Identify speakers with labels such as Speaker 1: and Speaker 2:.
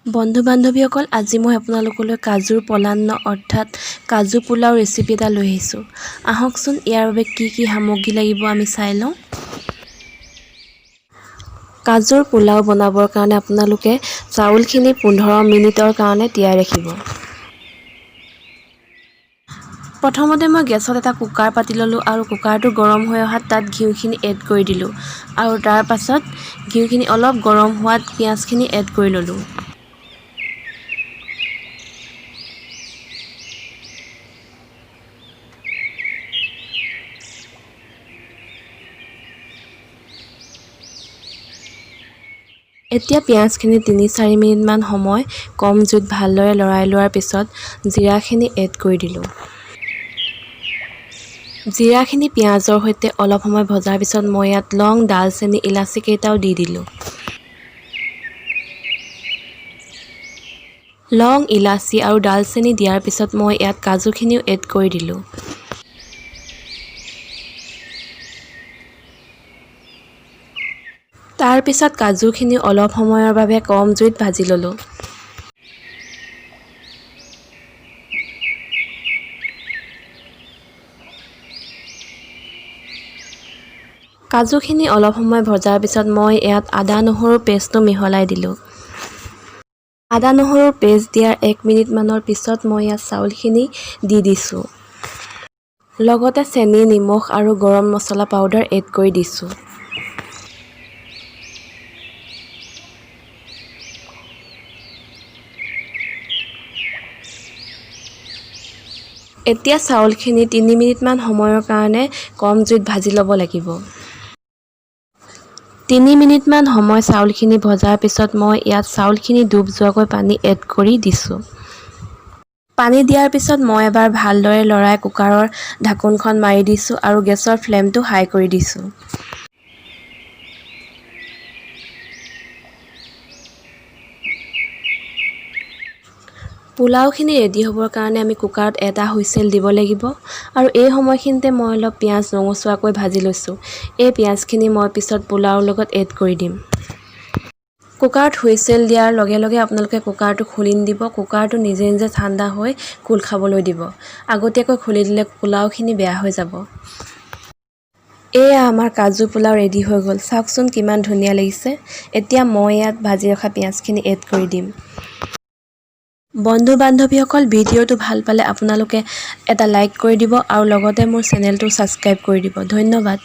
Speaker 1: বন্ধু বান্ধৱীসকল আজি মই আপোনালোকলৈ কাজুৰ পলান্ন অৰ্থাৎ কাজু পোলাও ৰেচিপি এটা লৈ আহিছোঁ। আহকচোন ইয়াৰ বাবে কি কি সামগ্ৰী লাগিব আমি চাই লওঁ। কাজুৰ পোলাও বনাবৰ কাৰণে আপোনালোকে চাউলখিনি 15 মিনিটৰ কাৰণে তিয়াই ৰাখিব। প্ৰথমতে মই গেছত এটা কুকাৰ পাতি ল'লোঁ আৰু কুকাৰটো গৰম হৈ অহাত তাত ঘিউখিনি এড কৰি দিলোঁ আৰু তাৰ পাছত ঘিউখিনি অলপ গৰম হোৱাত পিঁয়াজখিনি এড কৰি ল'লোঁ। এতিয়া পিঁয়াজখিনি 3-4 মিনিটমান সময় কম জুইত ভালদৰে লৰাই লোৱাৰ পিছত জিৰাখিনি এড কৰি দিলোঁ। জিৰাখিনি পিঁয়াজৰ সৈতে অলপ সময় ভজাৰ পিছত মই ইয়াত লং, ডালচেনি, ইলাচি কেইটাও দি দিলোঁ। লং, ইলাচি আৰু ডালচেনি দিয়াৰ পিছত মই ইয়াত কাজুখিনিও এড কৰি দিলোঁ। তাৰ পিছত কাজুখিনি অলপ সময়ৰ বাবে কম জুইত ভাজি ল'লোঁ। কাজুখিনি অলপ সময় ভজাৰ পিছত মই ইয়াত আদা নহৰু পেষ্টটো মিহলাই দিলোঁ। আদা নহৰুৰ পেষ্ট দিয়াৰ 1 মিনিটমানৰ পিছত মই ইয়াত চাউলখিনি দি দিছোঁ। লগতে চেনি, নিমখ আৰু গৰম মছলা পাউডাৰ এড কৰি দিছোঁ। এতিয়া চাউলখিনি 3 মিনিটমান সময়ৰ কাৰণে কম জুইত ভাজি ল'ব লাগিব। 3 মিনিটমান সময় চাউলখিনি ভজাৰ পিছত মই ইয়াত চাউলখিনি ডুব যোৱাকৈ পানী এড কৰি দিছোঁ। পানী দিয়াৰ পিছত মই এবাৰ ভালদৰে লৰাই কুকাৰৰ ঢাকোনখন মাৰি দিছোঁ আৰু গেছৰ ফ্লেমটো হাই কৰি দিছোঁ। পোলাওখিনি ৰেডি হ'বৰ কাৰণে আমি কুকাৰত এটা হুইচেল দিব লাগিব আৰু এই সময়খিনিতে মই অলপ পিঁয়াজ ৰঙচুৱাকৈ ভাজি লৈছোঁ। এই পিঁয়াজখিনি মই পিছত পোলাওৰ লগত এড কৰি দিম। কুকাৰত হুইচেল দিয়াৰ লগে লগে আপোনালোকে কুকাৰটো খুলি নিদিব। কুকাৰটো নিজে নিজে ঠাণ্ডা হৈ খোল খাবলৈ দিব। আগতীয়াকৈ খুলি দিলে পোলাওখিনি বেয়া হৈ যাব। এয়া আমাৰ কাজু পোলাও ৰেডি হৈ গ'ল। চাওকচোন কিমান ধুনীয়া লাগিছে। এতিয়া মই ইয়াত ভাজি ৰখা পিঁয়াজখিনি এড কৰি দিম। বন্ধু বান্ধৱীসকল ভিডিঅ'টো ভাল পালে আপোনালোকে এটা লাইক কৰি দিব আৰু লগতে মোৰ চেনেলটো ছাবস্ক্ৰাইব কৰি দিব। ধন্যবাদ।